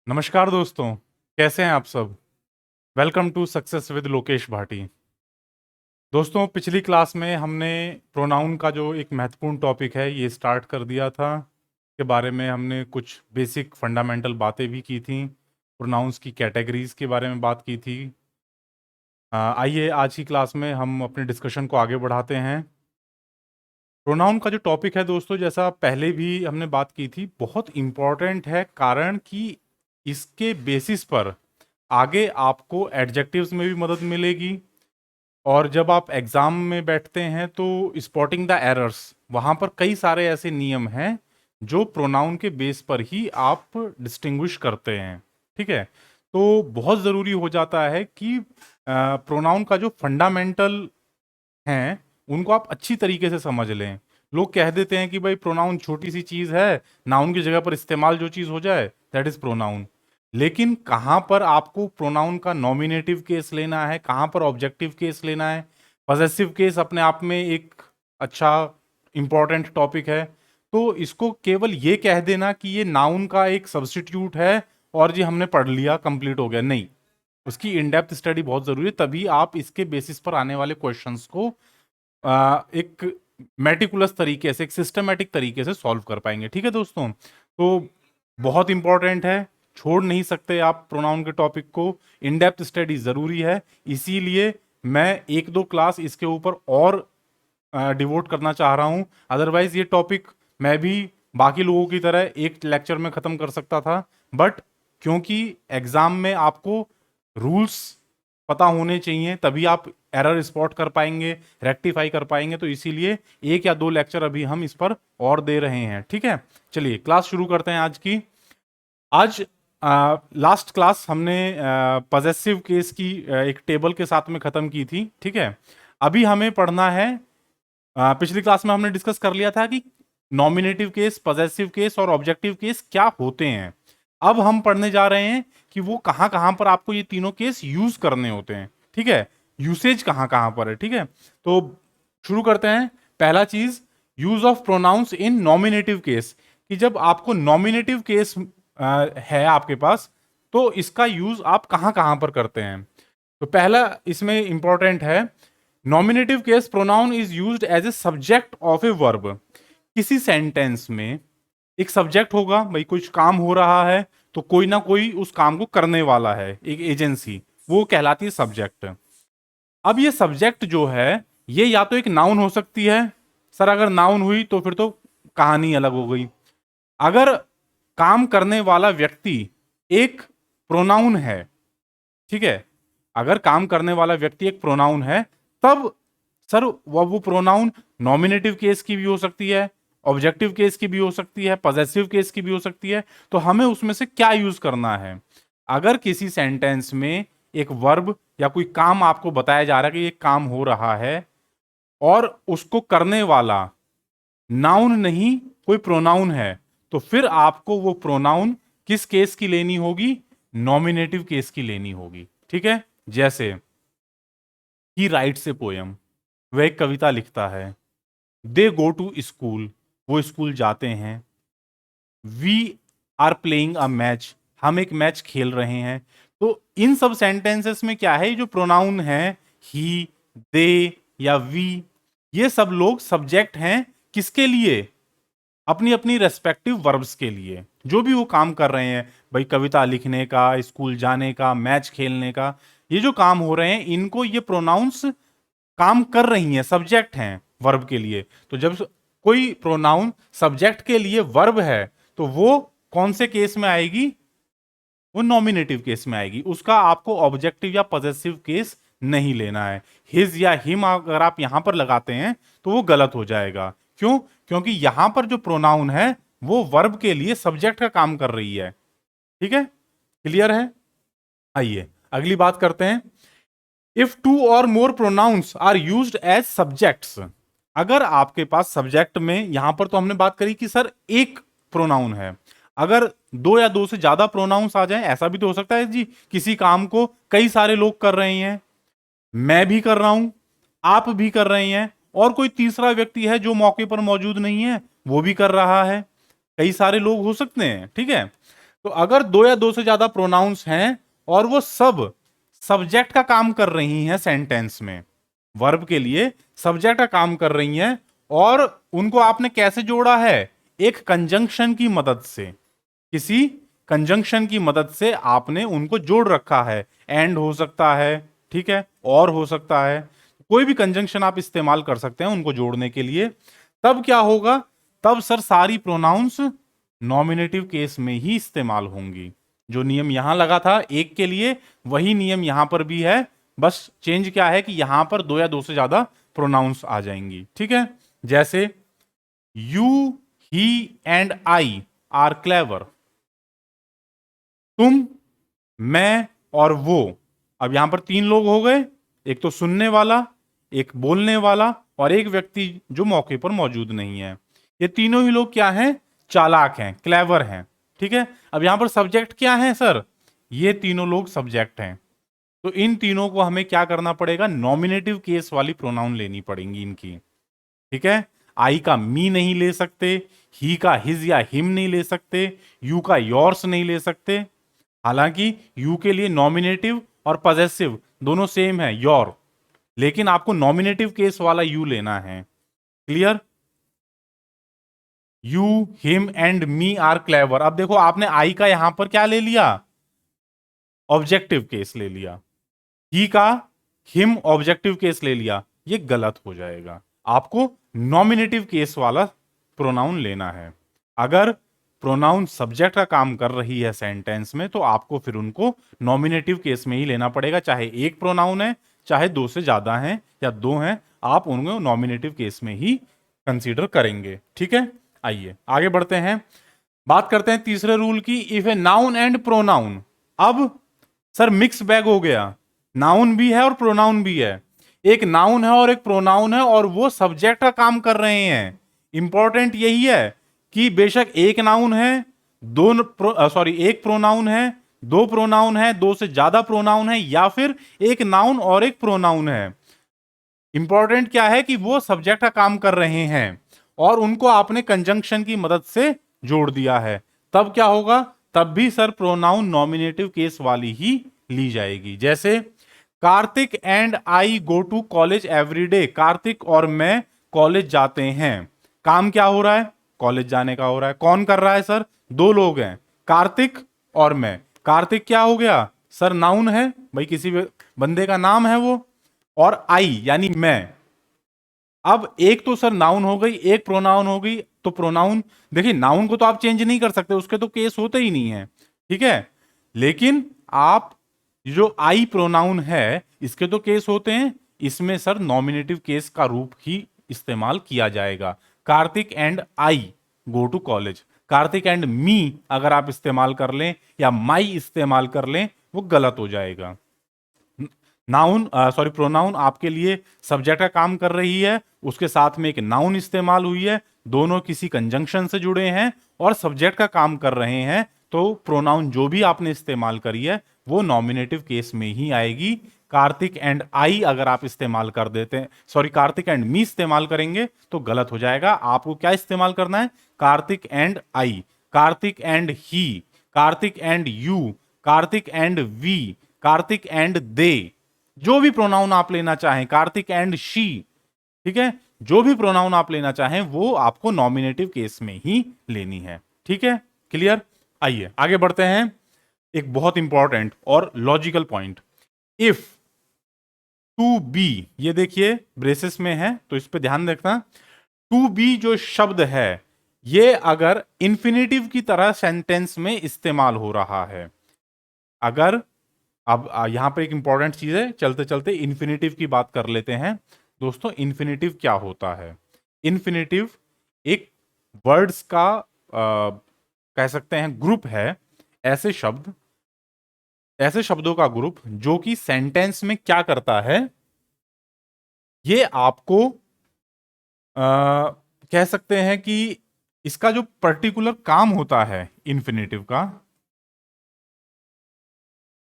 नमस्कार दोस्तों, कैसे हैं आप सब। Welcome to success with Lokesh Bhati. दोस्तों, पिछली क्लास में हमने प्रोनाउन का जो एक महत्वपूर्ण टॉपिक है ये स्टार्ट कर दिया था। के बारे में हमने कुछ बेसिक फंडामेंटल बातें भी की थी। प्रोनाउंस की कैटेगरीज के बारे में बात की थी। आइए आज की क्लास में हम अपने डिस्कशन को आगे बढ़ाते हैं। प्रोनाउन का जो टॉपिक है दोस्तों, जैसा पहले भी हमने बात की थी, बहुत इम्पॉर्टेंट है, कारण कि इसके बेसिस पर आगे आपको एडजेक्टिव्स में भी मदद मिलेगी। और जब आप एग्जाम में बैठते हैं तो स्पॉटिंग द एरर्स, वहाँ पर कई सारे ऐसे नियम हैं जो प्रोनाउन के बेस पर ही आप डिस्टिंग्विश करते हैं। ठीक है, तो बहुत ज़रूरी हो जाता है कि प्रोनाउन का जो फंडामेंटल हैं उनको आप अच्छी तरीके से समझ लें। लोग कह देते हैं कि भाई प्रोनाउन छोटी सी चीज़ है, नाउन की जगह पर इस्तेमाल जो चीज़ हो जाए दैट इज़ प्रोनाउन। लेकिन कहाँ पर आपको प्रोनाउन का नॉमिनेटिव केस लेना है, कहाँ पर ऑब्जेक्टिव केस लेना है। पॉसेसिव केस अपने आप में एक अच्छा इंपॉर्टेंट टॉपिक है। तो इसको केवल ये कह देना कि ये नाउन का एक सब्स्टिट्यूट है और जी हमने पढ़ लिया कंप्लीट हो गया, नहीं। उसकी इन डेप्थ स्टडी बहुत ज़रूरी है, तभी आप इसके बेसिस पर आने वाले क्वेश्चंस को एक मेटिकुलस तरीके से, एक सिस्टमेटिक तरीके से सॉल्व कर पाएंगे। ठीक है दोस्तों, तो बहुत इंपॉर्टेंट है, छोड़ नहीं सकते आप प्रोनाउन के टॉपिक को। इन डेप्थ स्टडी ज़रूरी है, इसीलिए मैं एक दो क्लास इसके ऊपर और डिवोट करना चाह रहा हूँ। अदरवाइज ये टॉपिक मैं भी बाकी लोगों की तरह एक लेक्चर में ख़त्म कर सकता था, बट क्योंकि एग्ज़ाम में आपको रूल्स पता होने चाहिए, तभी आप एरर स्पॉट कर पाएंगे, रेक्टिफाई कर पाएंगे। तो इसीलिए एक या दो लेक्चर अभी हम इस पर और दे रहे हैं। ठीक है, चलिए क्लास शुरू करते हैं आज की। आज लास्ट क्लास हमने पॉजेसिव केस की एक टेबल के साथ में ख़त्म की थी। ठीक है, अभी हमें पढ़ना है। पिछली क्लास में हमने डिस्कस कर लिया था कि नॉमिनेटिव केस, पॉजेसिव केस और ऑब्जेक्टिव केस क्या होते हैं। अब हम पढ़ने जा रहे हैं कि वो कहाँ कहाँ पर आपको ये तीनों केस यूज करने होते हैं। ठीक है, यूसेज कहाँ कहाँ पर है। ठीक है, तो शुरू करते हैं। पहला चीज, use of pronouns in nominative case, कि जब आपको नॉमिनेटिव केस है आपके पास, तो इसका यूज आप कहाँ कहाँ पर करते हैं। तो पहला इसमें इंपॉर्टेंट है, nominative case pronoun is used as a subject of a verb. किसी सेंटेंस में एक सब्जेक्ट होगा, भाई कुछ काम हो रहा है तो कोई ना कोई उस काम को करने वाला है, एक एजेंसी, वो कहलाती है सब्जेक्ट। अब ये सब्जेक्ट जो है ये या तो एक नाउन हो सकती है, सर अगर नाउन हुई तो फिर तो कहानी अलग हो गई। अगर काम करने वाला व्यक्ति एक प्रोनाउन है, ठीक है, अगर काम करने वाला व्यक्ति एक प्रोनाउन है, तब सर वो प्रोनाउन नॉमिनेटिव केस की भी हो सकती है, ऑब्जेक्टिव केस की भी हो सकती है, पॉजेसिव केस की भी हो सकती है। तो हमें उसमें से क्या यूज करना है। अगर किसी सेंटेंस में एक वर्ब या कोई काम आपको बताया जा रहा है कि ये काम हो रहा है और उसको करने वाला नाउन नहीं कोई प्रोनाउन है, तो फिर आपको वो प्रोनाउन किस केस की लेनी होगी, नॉमिनेटिव केस की लेनी होगी। ठीक है, जैसे ही राइट्स ए पोयम, वह एक कविता लिखता है। दे गो टू स्कूल, वो स्कूल जाते हैं। We are playing a match, हम एक मैच खेल रहे हैं। तो इन सब सेंटेंसेस में क्या है, जो प्रोनाउन है ही, दे या वी, ये सब लोग सब्जेक्ट हैं किसके लिए, अपनी अपनी रेस्पेक्टिव वर्ब्स के लिए, जो भी वो काम कर रहे हैं। भाई कविता लिखने का, स्कूल जाने का, मैच खेलने का, ये जो काम हो रहे हैं इनको ये प्रोनाउंस काम कर रही हैं, सब्जेक्ट हैं वर्ब के लिए। तो जब कोई प्रोनाउन सब्जेक्ट के लिए वर्ब है तो वो कौन से केस में आएगी, वो नॉमिनेटिव केस में आएगी। उसका आपको ऑब्जेक्टिव या पॉजेसिव केस नहीं लेना है। हिज या हिम अगर आप यहां पर लगाते हैं तो वो गलत हो जाएगा। क्यों, क्योंकि यहां पर जो प्रोनाउन है वो वर्ब के लिए सब्जेक्ट का काम कर रही है। ठीक है, क्लियर है। आइए अगली बात करते हैं। If two or more pronouns are used as subjects, अगर आपके पास सब्जेक्ट में, यहां पर तो हमने बात करी कि सर एक प्रोनाउन है, अगर दो या दो से ज्यादा प्रोनाउंस आ जाएं, ऐसा भी तो हो सकता है जी किसी काम को कई सारे लोग कर रहे हैं, मैं भी कर रहा हूं, आप भी कर रहे हैं, और कोई तीसरा व्यक्ति है जो मौके पर मौजूद नहीं है वो भी कर रहा है, कई सारे लोग हो सकते हैं। ठीक है, तो अगर दो या दो से ज्यादा प्रोनाउंस हैं और वो सब सब्जेक्ट का काम कर रही हैं सेंटेंस में, वर्ब के लिए सब्जेक्ट का काम कर रही हैं, और उनको आपने कैसे जोड़ा है, एक कंजंक्शन की मदद से, किसी कंजंक्शन की मदद से आपने उनको जोड़ रखा है। एंड हो सकता है, ठीक है, और हो सकता है, कोई भी कंजंक्शन आप इस्तेमाल कर सकते हैं उनको जोड़ने के लिए। तब क्या होगा, तब सर सारी प्रोनाउंस नॉमिनेटिव केस में ही इस्तेमाल होंगी। जो नियम यहां लगा था एक के लिए, वही नियम यहां पर भी है, बस चेंज क्या है कि यहां पर दो या दो से ज्यादा प्रोनाउंस आ जाएंगी। ठीक है, जैसे you, he and I R clever. तुम, मैं और वो। अब यहां पर तीन लोग हो गए, एक तो सुनने वाला, एक बोलने वाला, और एक व्यक्ति जो मौके पर मौजूद नहीं है। ये तीनों ही लोग क्या हैं, चालाक हैं, क्लेवर हैं। ठीक है, अब यहां पर सब्जेक्ट क्या है सर, ये तीनों लोग सब्जेक्ट हैं। तो इन तीनों को हमें क्या करना पड़ेगा, नॉमिनेटिव केस वाली प्रोनाउन लेनी पड़ेंगी इनकी। ठीक है, आई का मी नहीं ले सकते, ही का हिज या हिम नहीं ले सकते, यू का योर्स नहीं ले सकते। हालांकि यू के लिए नॉमिनेटिव और पजेसिव दोनों सेम है, योर, लेकिन आपको नॉमिनेटिव केस वाला यू लेना है। Clear, you, him and me are clever. अब देखो आपने आई का यहां पर क्या ले लिया, ऑब्जेक्टिव केस ले लिया, ही का हिम ऑब्जेक्टिव केस ले लिया, ये गलत हो जाएगा। आपको नॉमिनेटिव केस वाला प्रोनाउन लेना है। अगर प्रोनाउन सब्जेक्ट का काम कर रही है सेंटेंस में, तो आपको फिर उनको नॉमिनेटिव केस में ही लेना पड़ेगा, चाहे एक प्रोनाउन है, चाहे दो से ज्यादा हैं या दो हैं, आप उनको नॉमिनेटिव केस में ही कंसीडर करेंगे। ठीक है, आइए आगे बढ़ते हैं, बात करते हैं तीसरे रूल की, if a noun and pronoun. अब सर मिक्स बैग हो गया, नाउन भी है और प्रोनाउन भी है। एक नाउन है और एक प्रोनाउन है, और वो सब्जेक्ट का काम कर रहे हैं। इंपॉर्टेंट यही है कि बेशक एक नाउन है, एक प्रोनाउन है, दो प्रोनाउन है, दो से ज्यादा प्रोनाउन है, या फिर एक नाउन और एक प्रोनाउन है। इंपॉर्टेंट क्या है कि वो सब्जेक्ट का काम कर रहे हैं और उनको आपने कंजंक्शन की मदद से जोड़ दिया है। तब क्या होगा, तब भी सर प्रोनाउन नॉमिनेटिव केस वाली ही ली जाएगी। जैसे Kartik and I go to college everyday. Kartik और मैं कॉलेज जाते हैं। काम क्या हो रहा है, कॉलेज जाने का हो रहा है। कौन कर रहा है सर, दो लोग हैं, कार्तिक और मैं। कार्तिक क्या हो गया सर, नाउन है, भाई किसी बंदे का नाम है वो, और आई यानी मैं। अब एक तो सर नाउन हो गई, एक प्रोनाउन हो गई। तो प्रोनाउन, देखिए नाउन को तो आप चेंज नहीं कर सकते, उसके तो केस होते ही नहीं है। ठीक है, लेकिन आप जो आई प्रोनाउन है इसके तो केस होते हैं। इसमें सर नॉमिनेटिव केस का रूप ही इस्तेमाल किया जाएगा। Kartik and I go to college. Kartik and me अगर आप इस्तेमाल कर लें या माई इस्तेमाल कर लें, वो गलत हो जाएगा। नाउन प्रोनाउन आपके लिए सब्जेक्ट का काम कर रही है, उसके साथ में एक नाउन इस्तेमाल हुई है, दोनों किसी कंजंक्शन से जुड़े हैं और सब्जेक्ट का काम कर रहे हैं, तो प्रोनाउन जो भी आपने इस्तेमाल करी है वो नॉमिनेटिव केस में ही आएगी। कार्तिक एंड आई अगर आप इस्तेमाल कर देते हैं, कार्तिक एंड मी इस्तेमाल करेंगे तो गलत हो जाएगा। आपको क्या इस्तेमाल करना है, Kartik and I, Kartik and he, Kartik and you, Kartik and we, Kartik and they, जो भी प्रोनाउन आप लेना चाहें, कार्तिक एंड शी। ठीक है, जो भी प्रोनाउन आप लेना चाहें वो आपको नॉमिनेटिव केस में ही लेनी है। ठीक है, क्लियर। आइए आगे बढ़ते हैं, एक बहुत इंपॉर्टेंट और logical point, if to be. ये देखिए ब्रेसेस में है तो इस पे ध्यान रखना। टू बी जो शब्द है ये अगर इंफिनिटिव की तरह सेंटेंस में इस्तेमाल हो रहा है, अगर, अब यहां पर एक इंपॉर्टेंट चीज है, चलते चलते इन्फिनेटिव की बात कर लेते हैं। दोस्तों इन्फिनेटिव क्या होता है, इन्फिनेटिव एक वर्ड्स का कह सकते हैं ग्रुप है, ऐसे शब्द, ऐसे शब्दों का ग्रुप जो कि सेंटेंस में क्या करता है, ये आपको कह सकते हैं कि इसका जो पर्टिकुलर काम होता है इन्फिनेटिव का,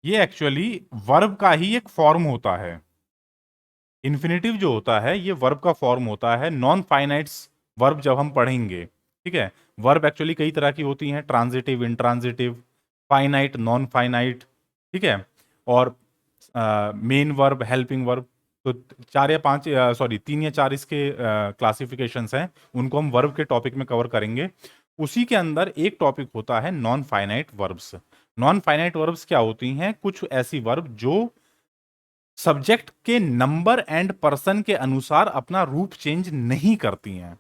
ये एक्चुअली वर्ब का ही एक फॉर्म होता है। इन्फिनेटिव जो होता है ये वर्ब का फॉर्म होता है। नॉन फाइनाइट्स वर्ब जब हम पढ़ेंगे, ठीक है, वर्ब एक्चुअली कई तरह की होती हैं, transitive, intransitive, finite, non finite, ठीक है, और मेन वर्ब, हेल्पिंग वर्ब। तो चार या पांच, सॉरी 3 या 4 इसके क्लासिफिकेशंस हैं, उनको हम वर्ब के टॉपिक में कवर करेंगे। उसी के अंदर एक टॉपिक होता है non finite verbs. Non finite verbs क्या होती हैं? कुछ ऐसी वर्ब जो सब्जेक्ट के नंबर एंड पर्सन के अनुसार अपना रूप चेंज नहीं करती हैं।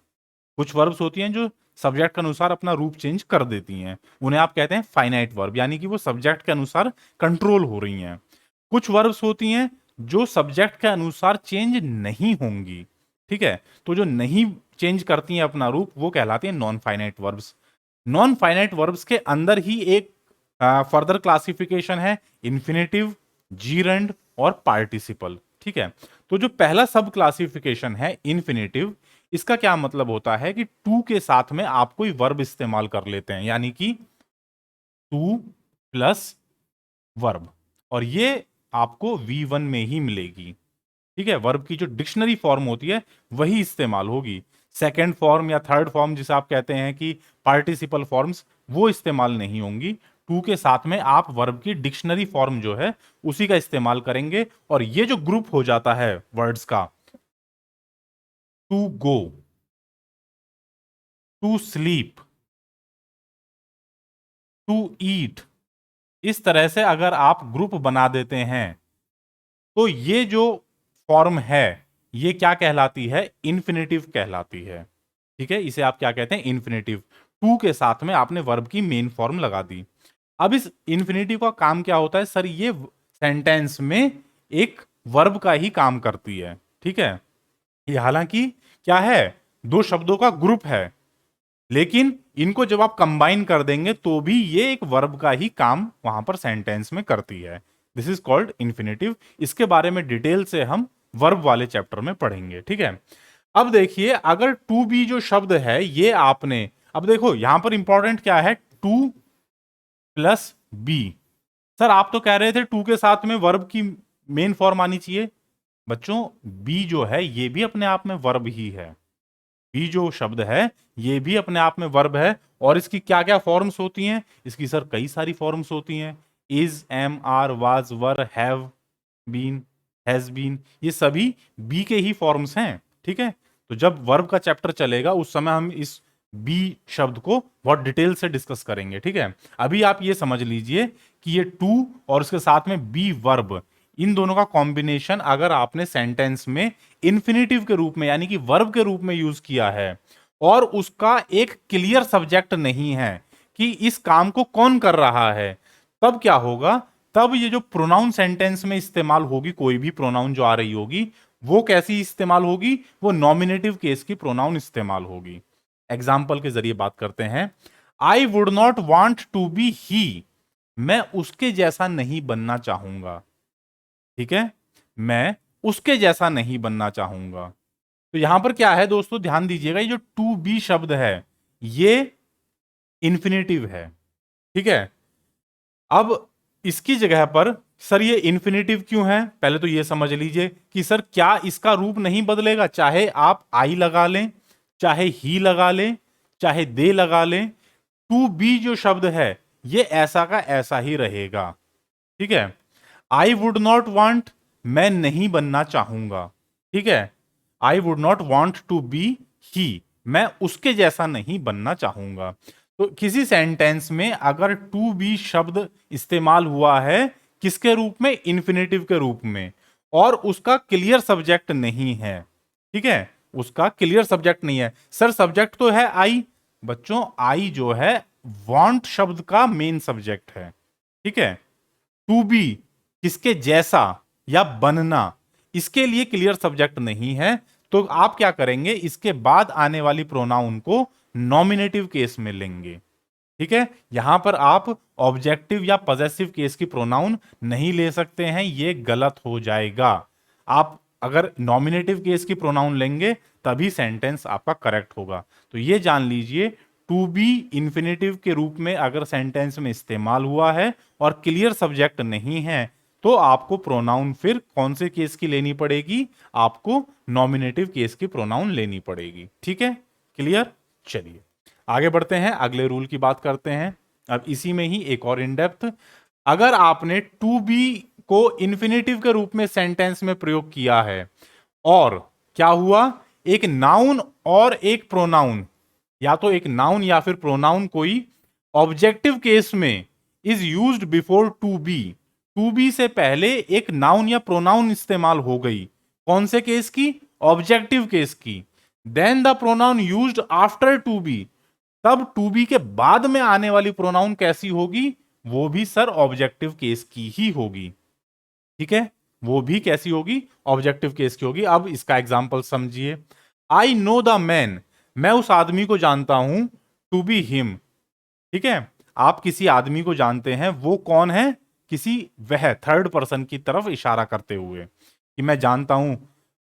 कुछ वर्ब्स होती हैं जो सब्जेक्ट के अनुसार अपना रूप चेंज कर देती हैं, उन्हें आप कहते हैं फाइनाइट वर्ब, यानी कि वो सब्जेक्ट के अनुसार कंट्रोल हो रही हैं। कुछ वर्ब्स होती हैं जो सब्जेक्ट के अनुसार चेंज नहीं होंगी, ठीक है, तो जो नहीं चेंज करती हैं अपना रूप, वो कहलाती हैं non finite verbs. Non finite verbs के अंदर ही एक फर्दर क्लासिफिकेशन है, इन्फिनेटिव, जीरंड और पार्टिसिपल, ठीक है। तो जो पहला सब क्लासिफिकेशन है इन्फिनेटिव, इसका क्या मतलब होता है कि टू के साथ में आप कोई वर्ब इस्तेमाल कर लेते हैं, यानी कि टू प्लस वर्ब, और ये आपको V1 में ही मिलेगी, ठीक है। वर्ब की जो डिक्शनरी फॉर्म होती है वही इस्तेमाल होगी। सेकेंड फॉर्म या थर्ड फॉर्म जिसे आप कहते हैं कि पार्टिसिपल फॉर्म्स, वो इस्तेमाल नहीं होंगी। टू के साथ में आप वर्ब की डिक्शनरी फॉर्म जो है उसी का इस्तेमाल करेंगे, और ये जो ग्रुप हो जाता है वर्ड्स का, to go, to sleep, to eat, इस तरह से अगर आप ग्रुप बना देते हैं तो ये जो फॉर्म है ये क्या कहलाती है? इन्फिनेटिव कहलाती है, ठीक है। इसे आप क्या कहते हैं? इन्फिनेटिव। टू के साथ में आपने वर्ब की मेन फॉर्म लगा दी। अब इस इन्फिनेटिव का काम क्या होता है? सर, ये सेंटेंस में एक वर्ब का ही काम करती है, ठीक है। ये हालांकि क्या है? दो शब्दों का ग्रुप है, लेकिन इनको जब आप कंबाइन कर देंगे तो भी ये एक वर्ब का ही काम वहां पर सेंटेंस में करती है। This is called infinitive. इसके बारे में डिटेल से हम वर्ब वाले चैप्टर में पढ़ेंगे, ठीक है। अब देखिए, अगर टू बी जो शब्द है ये आपने, अब देखो यहां पर इंपॉर्टेंट क्या है? Two plus B. सर, आप तो कह रहे थे टू के साथ में वर्ब की मेन फॉर्म आनी चाहिए। बच्चों, बी जो है ये भी अपने आप में वर्ब ही है। बी जो शब्द है ये भी अपने आप में वर्ब है, और इसकी क्या क्या फॉर्म्स होती हैं? इसकी सर कई सारी फॉर्म्स होती हैं। Is, am, are, was, were, have been, has been, ये सभी बी के ही फॉर्म्स हैं, ठीक है। तो जब वर्ब का चैप्टर चलेगा उस समय हम इस बी शब्द को बहुत डिटेल से डिस्कस करेंगे, ठीक है। अभी आप ये समझ लीजिए कि ये टू और उसके साथ में बी वर्ब, इन दोनों का कॉम्बिनेशन अगर आपने सेंटेंस में इन्फिनेटिव के रूप में यानी कि वर्ब के रूप में यूज किया है, और उसका एक क्लियर सब्जेक्ट नहीं है कि इस काम को कौन कर रहा है, तब क्या होगा? तब ये जो प्रोनाउन सेंटेंस में इस्तेमाल होगी, कोई भी प्रोनाउन जो आ रही होगी, वो कैसी इस्तेमाल होगी? वो नॉमिनेटिव केस की प्रोनाउन इस्तेमाल होगी। एग्जाम्पल के जरिए बात करते हैं। I would not want to be he, मैं उसके जैसा नहीं बनना चाहूंगा, ठीक है, मैं उसके जैसा नहीं बनना चाहूंगा। तो यहां पर क्या है दोस्तों, ध्यान दीजिएगा, ये जो टू बी शब्द है ये इन्फिनेटिव है, ठीक है। अब इसकी जगह पर सर ये इन्फिनेटिव क्यों है? पहले तो ये समझ लीजिए कि सर क्या इसका रूप नहीं बदलेगा? चाहे आप आई लगा लें, चाहे ही लगा लें, चाहे दे लगा लें, टू बी जो शब्द है ये ऐसा का ऐसा ही रहेगा, ठीक है। आई वुड नॉट वॉन्ट, मैं नहीं बनना चाहूंगा, ठीक है। I would not want to be he, मैं उसके जैसा नहीं बनना चाहूंगा। तो किसी सेंटेंस में अगर टू बी शब्द इस्तेमाल हुआ है, किसके रूप में? इन्फिनेटिव के रूप में, और उसका क्लियर सब्जेक्ट नहीं है, ठीक है, उसका क्लियर सब्जेक्ट नहीं है। सर, सब्जेक्ट तो है आई। बच्चों, आई जो है वांट शब्द का मेन सब्जेक्ट है, ठीक है। टू बी, किसके जैसा या बनना, इसके लिए क्लियर सब्जेक्ट नहीं है, तो आप क्या करेंगे? इसके बाद आने वाली प्रोनाउन को नॉमिनेटिव केस में लेंगे, ठीक है। यहां पर आप ऑब्जेक्टिव या पॉजेसिव केस की प्रोनाउन नहीं ले सकते हैं, ये गलत हो जाएगा। आप अगर नॉमिनेटिव केस की प्रोनाउन लेंगे तभी सेंटेंस आपका करेक्ट होगा। तो ये जान लीजिए, टू बी इंफिनिटिव के रूप में अगर सेंटेंस में इस्तेमाल हुआ है और क्लियर सब्जेक्ट नहीं है, तो आपको प्रोनाउन फिर कौन से केस की लेनी पड़ेगी? आपको नॉमिनेटिव केस की प्रोनाउन लेनी पड़ेगी, ठीक है। क्लियर? चलिए आगे बढ़ते हैं, अगले रूल की बात करते हैं। अब इसी में ही एक और इन डेप्थ, अगर आपने टू बी को इन्फिनेटिव के रूप में सेंटेंस में प्रयोग किया है और क्या हुआ, एक नाउन और एक प्रोनाउन, या तो एक नाउन या फिर प्रोनाउन कोई ऑब्जेक्टिव केस में is used before to be से पहले एक नाउन या प्रोनाउन इस्तेमाल हो गई, कौन से केस की, ऑब्जेक्टिव केस की, then the pronoun used after to be, तब टू बी के बाद में आने वाली प्रोनाउन कैसी होगी, वो भी सर ऑब्जेक्टिव केस की ही होगी। ठीक है, वो भी कैसी होगी, ऑब्जेक्टिव केस की होगी। अब इसका एग्जांपल समझिए, आई नो द मैन, मैं उस आदमी को जानता हूं, टू बी हिम। ठीक है, आप किसी आदमी को जानते हैं, वो कौन है, किसी वह थर्ड पर्सन की तरफ इशारा करते हुए कि मैं जानता हूं।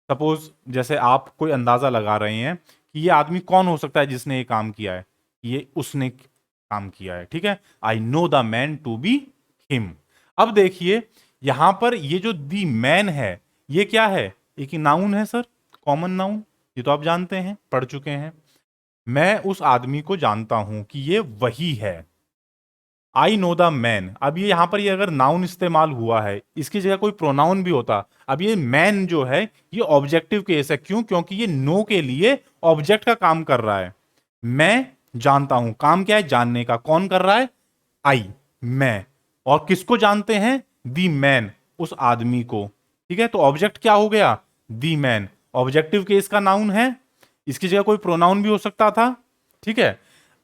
सपोज जैसे आप कोई अंदाजा लगा रहे हैं कि ये आदमी कौन हो सकता है जिसने ये काम किया है, ये उसने काम किया है। ठीक है, I know the man to be him. अब देखिए यहां पर ये जो दी मैन है, ये क्या है, एक नाउन है सर, कॉमन नाउन, ये तो आप जानते हैं, पढ़ चुके हैं। मैं उस आदमी को जानता हूं कि ये वही है, आई नो द मैन। अब ये यहां पर ये अगर नाउन इस्तेमाल हुआ है, इसकी जगह कोई प्रोनाउन भी होता, अब ये मैन जो है ये ऑब्जेक्टिव केस है। क्यों, क्योंकि ये नो के लिए ऑब्जेक्ट का काम कर रहा है। मैं जानता हूं, काम क्या है, जानने का, कौन कर रहा है, आई, मैं, और किसको जानते हैं, दी मैन, उस आदमी को। ठीक है, तो ऑब्जेक्ट क्या हो गया, दी मैन, ऑब्जेक्टिव केस का नाउन है, इसकी जगह कोई प्रोनाउन भी हो सकता था। ठीक है,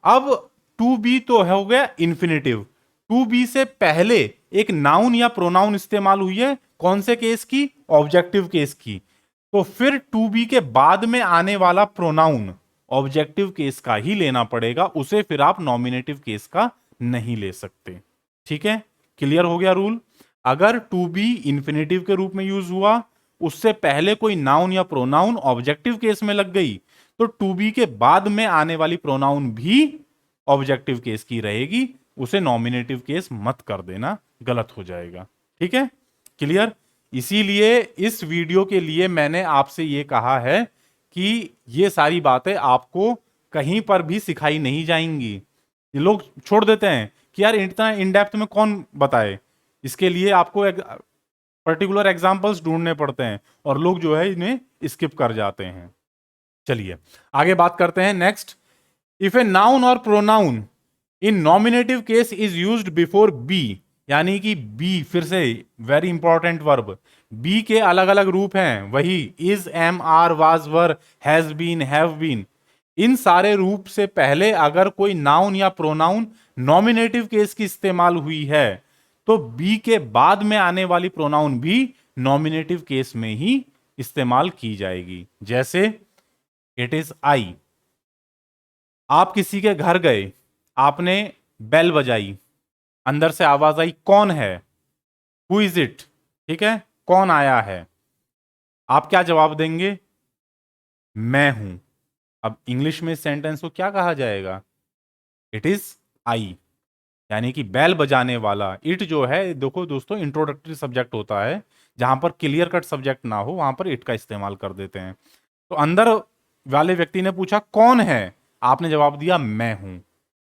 अब टू बी तो हो गया इन्फिनेटिव, टू बी से पहले एक नाउन या प्रोनाउन इस्तेमाल हुई है, कौन से केस की, ऑब्जेक्टिव केस की, तो फिर टू बी के बाद में आने वाला प्रोनाउन ऑब्जेक्टिव केस का ही लेना पड़ेगा, उसे फिर आप नॉमिनेटिव केस का नहीं ले सकते। ठीक है, क्लियर हो गया रूल। अगर टू बी इंफिनिटिव के रूप में यूज हुआ, उससे पहले कोई नाउन या प्रोनाउन ऑब्जेक्टिव केस में लग गई, तो टू बी के बाद में आने वाली प्रोनाउन भी ऑब्जेक्टिव केस की रहेगी, उसे नॉमिनेटिव केस मत कर देना, गलत हो जाएगा। ठीक है, क्लियर। इसीलिए इस वीडियो के लिए मैंने आपसे यह कहा है कि ये सारी बातें आपको कहीं पर भी सिखाई नहीं जाएंगी। ये लोग छोड़ देते हैं कि यार इतना इन डेप्थ में कौन बताए, इसके लिए आपको पर्टिकुलर एग्जांपल्स ढूंढने पड़ते हैं, और लोग जो है इन्हें स्किप कर जाते हैं। चलिए आगे बात करते हैं। नेक्स्ट, इफ ए नाउन और pronoun in nominative case is used before be, यानी कि बी, फिर से वेरी इंपॉर्टेंट वर्ब, बी के अलग अलग रूप हैं, वही is, am, are, was, were, has been, have been, इन सारे रूप से पहले अगर कोई नाउन या प्रोनाउन नॉमिनेटिव केस की इस्तेमाल हुई है, तो बी के बाद में आने वाली प्रोनाउन भी नॉमिनेटिव केस में ही इस्तेमाल की जाएगी। जैसे इट इज आई, आप किसी के घर गए, आपने बेल बजाई, अंदर से आवाज आई कौन है, हु इज इट। ठीक है, कौन आया है, आप क्या जवाब देंगे, मैं हूं। अब इंग्लिश में सेंटेंस को क्या कहा जाएगा, इट इज आई, यानी कि बेल बजाने वाला। इट जो है, देखो दोस्तों, इंट्रोडक्टरी सब्जेक्ट होता है, जहां पर क्लियर कट सब्जेक्ट ना हो वहां पर इट का इस्तेमाल कर देते हैं। तो अंदर वाले व्यक्ति ने पूछा कौन है, आपने जवाब दिया मैं हूं।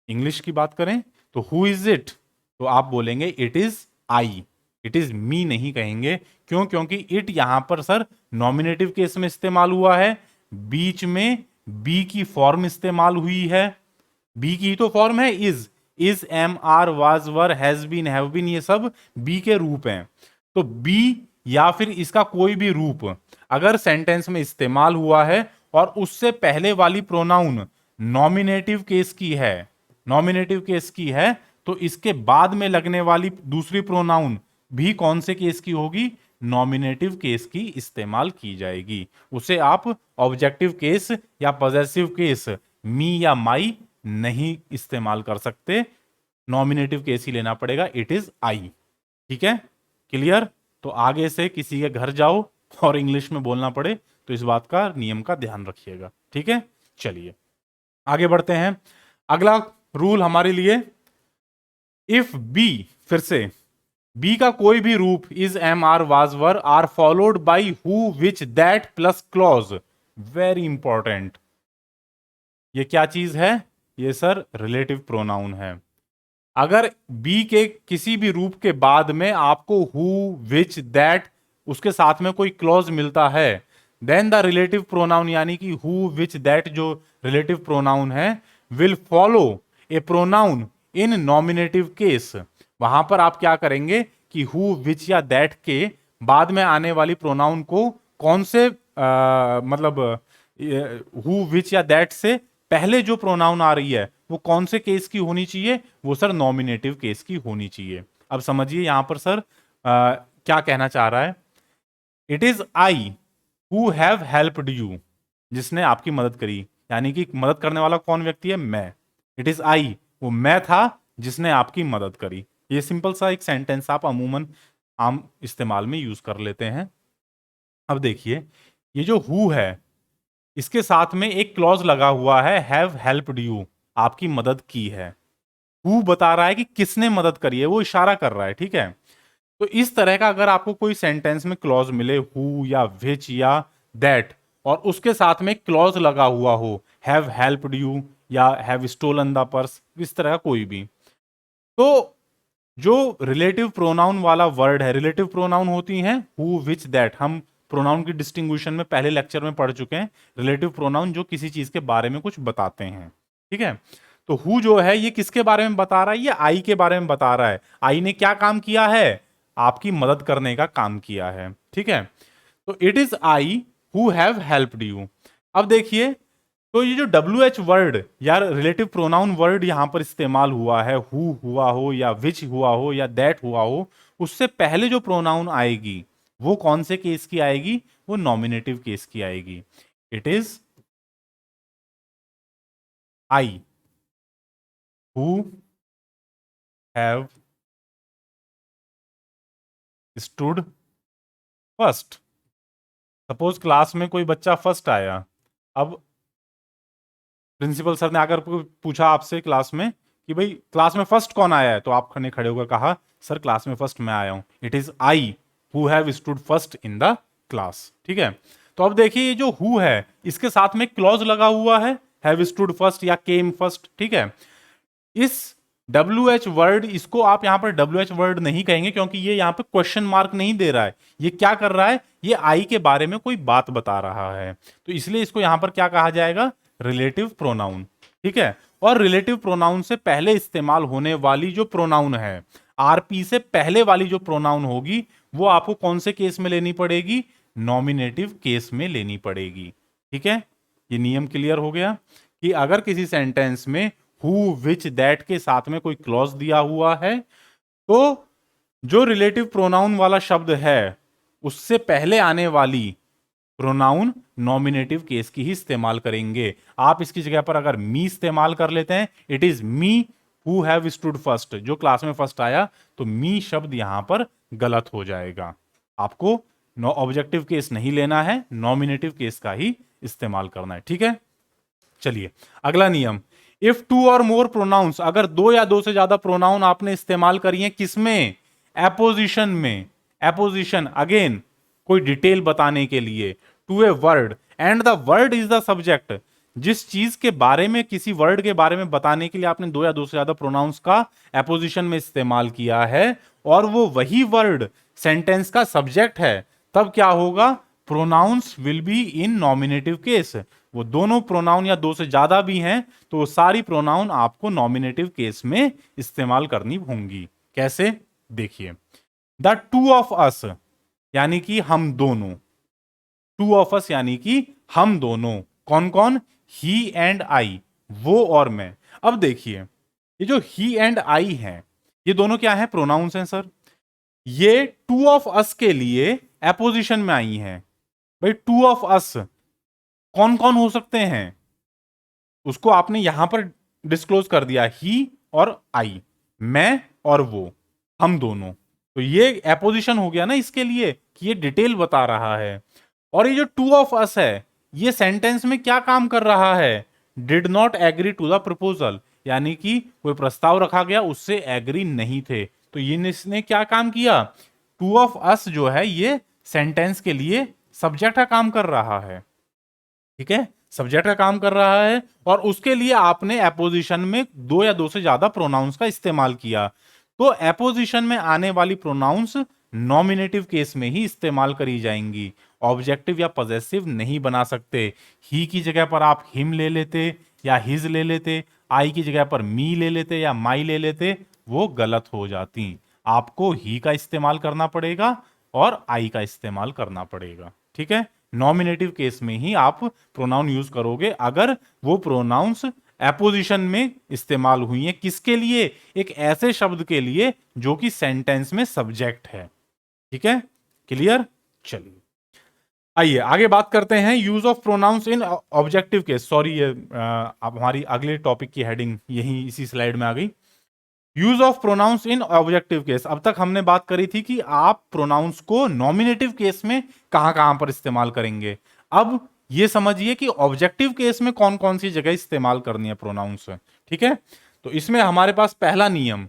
इंग्लिश की बात करें तो हु इज इट, तो आप बोलेंगे it is I, it is me नहीं कहेंगे। क्यों, क्योंकि इट यहां पर सर नॉमिनेटिव केस में इस्तेमाल हुआ है, बीच में बी की फॉर्म इस्तेमाल हुई है, बी की तो फॉर्म है is, am, are, was, were, has been, have been, ये सब बी के रूप हैं। तो बी या फिर इसका कोई भी रूप अगर सेंटेंस में इस्तेमाल हुआ है और उससे पहले वाली प्रोनाउन नॉमिनेटिव केस की है, नॉमिनेटिव केस की है, तो इसके बाद में लगने वाली दूसरी प्रोनाउन भी कौन से केस की होगी, नॉमिनेटिव केस की इस्तेमाल की जाएगी। उसे आप ऑब्जेक्टिव केस या पॉजेसिव केस मी या माई नहीं इस्तेमाल कर सकते, नॉमिनेटिव केस ही लेना पड़ेगा, इट इज आई। ठीक है, क्लियर। तो आगे से किसी के घर जाओ और इंग्लिश में बोलना पड़े तो इस बात का, नियम का ध्यान रखिएगा। ठीक है, चलिए आगे बढ़ते हैं। अगला रूल हमारे लिए, इफ बी, फिर से बी का कोई भी रूप is, am, are, was, were are followed by who, which, that plus clause, very important. ये क्या चीज है, ये सर रिलेटिव प्रोनाउन है। अगर बी के किसी भी रूप के बाद में आपको हु, विच, दैट उसके साथ में कोई क्लॉज मिलता है, देन द रिलेटिव प्रोनाउन यानी कि हु, विच, दैट जो रिलेटिव प्रोनाउन है will follow A pronoun in nominative case. वहां पर आप क्या करेंगे कि हु, विच या दैट के बाद में आने वाली प्रोनाउन को कौन से मतलब हु, विच या दैट से पहले जो प्रोनाउन आ रही है वो कौन से केस की होनी चाहिए, वो सर नॉमिनेटिव केस की होनी चाहिए। अब समझिए यहां पर सर क्या कहना चाह रहा है। It is I who have helped you, जिसने आपकी मदद करी, यानी कि मदद करने वाला कौन व्यक्ति है, मैं। इट इज आई, वो मैं था जिसने आपकी मदद करी। ये सिंपल सा एक सेंटेंस आप अमूमन आम इस्तेमाल में यूज कर लेते हैं। अब देखिए ये जो हु है इसके साथ में एक क्लॉज लगा हुआ है, हैव हेल्प्ड यू, आपकी मदद की है। हु बता रहा है कि किसने मदद करी है, वो इशारा कर रहा है, ठीक है। तो इस तरह का अगर आपको कोई सेंटेंस में क्लॉज मिले, हु या विच या दैट, और उसके साथ में क्लॉज लगा हुआ हो, हैव हेल्प्ड यू या हैव स्टोलन द पर्स, इस तरह का कोई भी, तो जो रिलेटिव प्रोनाउन वाला वर्ड है, रिलेटिव प्रोनाउन होती हैं हु, विच, दैट। हम प्रोनाउन की डिस्टिंग्विशन में पहले लेक्चर में पढ़ चुके हैं। रिलेटिव प्रोनाउन जो किसी चीज के बारे में कुछ बताते हैं, ठीक है। तो हु जो है ये किसके बारे में बता रहा है, ये आई के बारे में बता रहा है। आई ने क्या काम किया है, आपकी मदद करने का काम किया है, ठीक है। तो it is I who have helped you. अब देखिए तो ये जो WH वर्ड या रिलेटिव प्रोनाउन वर्ड यहां पर इस्तेमाल हुआ है, हु हुआ हो या विच हुआ हो या दैट हुआ हो, उससे पहले जो प्रोनाउन आएगी वो कौन से केस की आएगी, वो नॉमिनेटिव केस की आएगी। It is I who have stood first. Suppose class में कोई बच्चा फर्स्ट आया, अब प्रिंसिपल सर ने अगर पूछा आपसे क्लास में कि भाई क्लास में फर्स्ट कौन आया है, तो आप खड़े होकर कहा सर क्लास में फर्स्ट मैं आया हूं, it is I who have stood first in the class, ठीक है। तो अब देखिए ये जो हु है इसके साथ में क्लॉज लगा हुआ है, हैव स्टूड फर्स्ट या केम फर्स्ट, ठीक है। इस WH वर्ड, इसको आप यहां पर WH वर्ड नहीं कहेंगे क्योंकि ये यहां पे क्वेश्चन मार्क नहीं दे रहा है। ये क्या कर रहा है, ये आई के बारे में कोई बात बता रहा है, तो इसलिए इसको यहां पर क्या कहा जाएगा, रिलेटिव प्रोनाउन, ठीक है। और रिलेटिव प्रोनाउन से पहले इस्तेमाल होने वाली जो प्रोनाउन है, आरपी से पहले वाली जो प्रोनाउन होगी वो आपको कौन से केस में लेनी पड़ेगी, नॉमिनेटिव केस में लेनी पड़ेगी, ठीक है। ये नियम क्लियर हो गया कि अगर किसी सेंटेंस में हु, विच, दैट के साथ में कोई क्लॉज दिया हुआ है तो जो रिलेटिव प्रोनाउन वाला शब्द है उससे पहले आने वाली प्रोनाउन नॉमिनेटिव केस की ही इस्तेमाल करेंगे। आप इसकी जगह पर अगर मी इस्तेमाल कर लेते हैं, it is me who have stood first, जो क्लास में फर्स्ट आया, तो मी शब्द यहां पर गलत हो जाएगा। आपको ऑब्जेक्टिव केस नहीं लेना है, नॉमिनेटिव केस का ही इस्तेमाल करना है, ठीक है। चलिए अगला नियम, if two or more pronounce, अगर दो या दो से ज्यादा प्रोनाउन आपने इस्तेमाल करी है, किसमें, एपोजिशन में। एपोजिशन अगेन कोई डिटेल बताने के लिए, to a word and the word is the subject, जिस चीज के बारे में, किसी वर्ड के बारे में बताने के लिए आपने दो या दो से ज्यादा प्रोनाउंस का एपोजिशन में इस्तेमाल किया है और वो वही वर्ड सेंटेंस का सब्जेक्ट है, तब क्या होगा, pronouns will be in nominative case. वो दोनों प्रोनाउन या दो से ज्यादा भी हैं तो वो सारी प्रोनाउन आपको नॉमिनेटिव केस में इस्तेमाल करनी होंगी। कैसे, देखिए, द टू ऑफ अस यानी कि हम दोनों, टू ऑफ अस यानी कि हम दोनों, कौन कौन, ही एंड आई, वो और मैं। अब देखिए ये जो ही एंड आई हैं ये दोनों क्या है, प्रोनाउंस हैं सर। ये टू ऑफ अस के लिए एपोजिशन में आई हैं। भाई टू ऑफ अस कौन कौन हो सकते हैं, उसको आपने यहां पर डिस्क्लोज कर दिया, ही और आई, मैं और वो, हम दोनों। तो ये एपोजिशन हो गया ना इसके लिए कि ये डिटेल बता रहा है। और ये जो टू ऑफ अस है ये सेंटेंस में क्या काम कर रहा है, did not agree to the proposal, यानी कि कोई प्रस्ताव रखा गया उससे एग्री नहीं थे, तो ये इसने क्या काम किया, टू ऑफ अस जो है ये सेंटेंस के लिए सब्जेक्ट का काम कर रहा है, ठीक है। सब्जेक्ट का काम कर रहा है और उसके लिए आपने एपोजिशन में दो या दो से ज्यादा प्रोनाउंस का इस्तेमाल किया, तो एपोजिशन में आने वाली प्रोनाउंस नॉमिनेटिव केस में ही इस्तेमाल करी जाएंगी, ऑब्जेक्टिव या पॉजेसिव नहीं बना सकते। ही की जगह पर आप हिम ले लेते या हिज ले लेते, आई की जगह पर मी ले लेते या माई ले लेते, वो गलत हो जाती। आपको ही का इस्तेमाल करना पड़ेगा और आई का इस्तेमाल करना पड़ेगा, ठीक है। नॉमिनेटिव केस में ही आप प्रोनाउन यूज करोगे अगर वो प्रोनाउंस एपोजिशन में इस्तेमाल हुई है। किसके लिए? एक ऐसे शब्द के लिए जो कि सेंटेंस में सब्जेक्ट है, ठीक है। क्लियर? चलिए आइए आगे बात करते हैं use of pronouns in objective case. Sorry, ये अब हमारी अगले टॉपिक की हेडिंग यही इसी स्लाइड में आ गई। Use of pronouns in objective case. अब तक हमने बात करी थी कि आप प्रोनाउंस को नॉमिनेटिव केस में कहां कहां पर इस्तेमाल करेंगे। अब ये समझिए कि ऑब्जेक्टिव केस में कौन कौन सी जगह इस्तेमाल करनी है प्रोनाउंस, ठीक है। तो इसमें हमारे पास पहला नियम,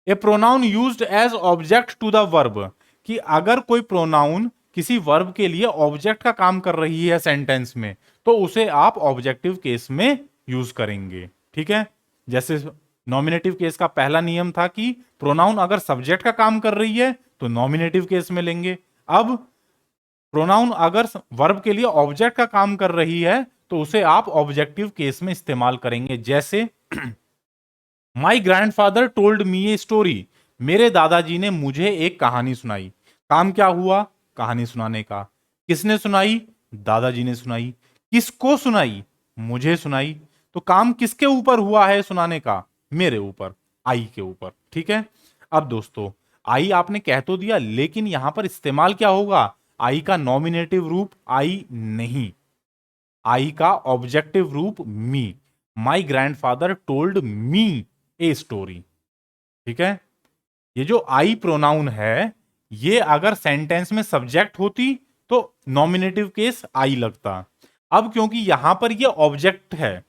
a pronoun used as object to the verb, कि अगर कोई प्रोनाउन किसी वर्ब के लिए ऑब्जेक्ट का काम कर रही है सेंटेंस में, तो उसे आप ऑब्जेक्टिव केस में यूज करेंगे, ठीक है। जैसे नॉमिनेटिव केस का पहला नियम था कि प्रोनाउन अगर सब्जेक्ट का काम कर रही है तो नॉमिनेटिव केस में लेंगे। अब प्रोनाउन अगर वर्ब के लिए ऑब्जेक्ट का काम कर रही है तो उसे आप ऑब्जेक्टिव केस में इस्तेमाल करेंगे। जैसे माई grandfather told me a story, मेरे दादाजी ने मुझे एक कहानी सुनाई। काम क्या हुआ? कहानी सुनाने का। किसने सुनाई? दादाजी ने सुनाई। किसको सुनाई? मुझे सुनाई। तो काम किसके ऊपर हुआ है सुनाने का? मेरे ऊपर, आई के ऊपर, ठीक है। अब दोस्तों, आई आपने कह तो दिया, लेकिन यहां पर इस्तेमाल क्या होगा? आई का नॉमिनेटिव रूप आई नहीं, आई का ऑब्जेक्टिव रूप me. My grandfather told me a story, ठीक है। ये जो आई प्रोनाउन है, ये अगर सेंटेंस में सब्जेक्ट होती तो नॉमिनेटिव केस आई लगता। अब क्योंकि यहां पर ये ऑब्जेक्ट है,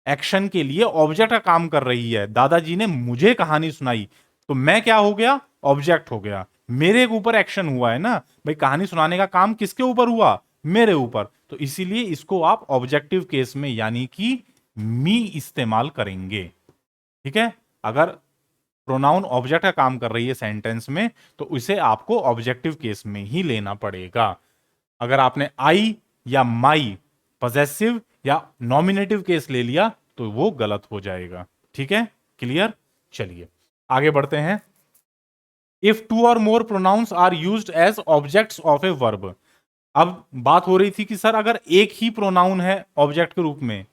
एक्शन के लिए ऑब्जेक्ट का काम कर रही है, दादाजी ने मुझे कहानी सुनाई, तो मैं क्या हो गया? ऑब्जेक्ट हो गया। मेरे ऊपर एक्शन हुआ है ना भाई, कहानी सुनाने का काम किसके ऊपर हुआ? मेरे ऊपर। तो इसीलिए इसको आप ऑब्जेक्टिव केस में यानी कि मी इस्तेमाल करेंगे, ठीक है। अगर प्रोनाउन ऑब्जेक्ट का काम कर रही है सेंटेंस में तो उसे आपको ऑब्जेक्टिव केस में ही लेना पड़ेगा। अगर आपने आई या माई पॉजेसिव या नॉमिनेटिव केस ले लिया तो वो गलत हो जाएगा, ठीक है। क्लियर? चलिए आगे बढ़ते हैं। If two or more pronouns are used as objects of a verb. अब बात हो रही थी कि सर अगर एक ही प्रोनाउन है ऑब्जेक्ट के रूप में।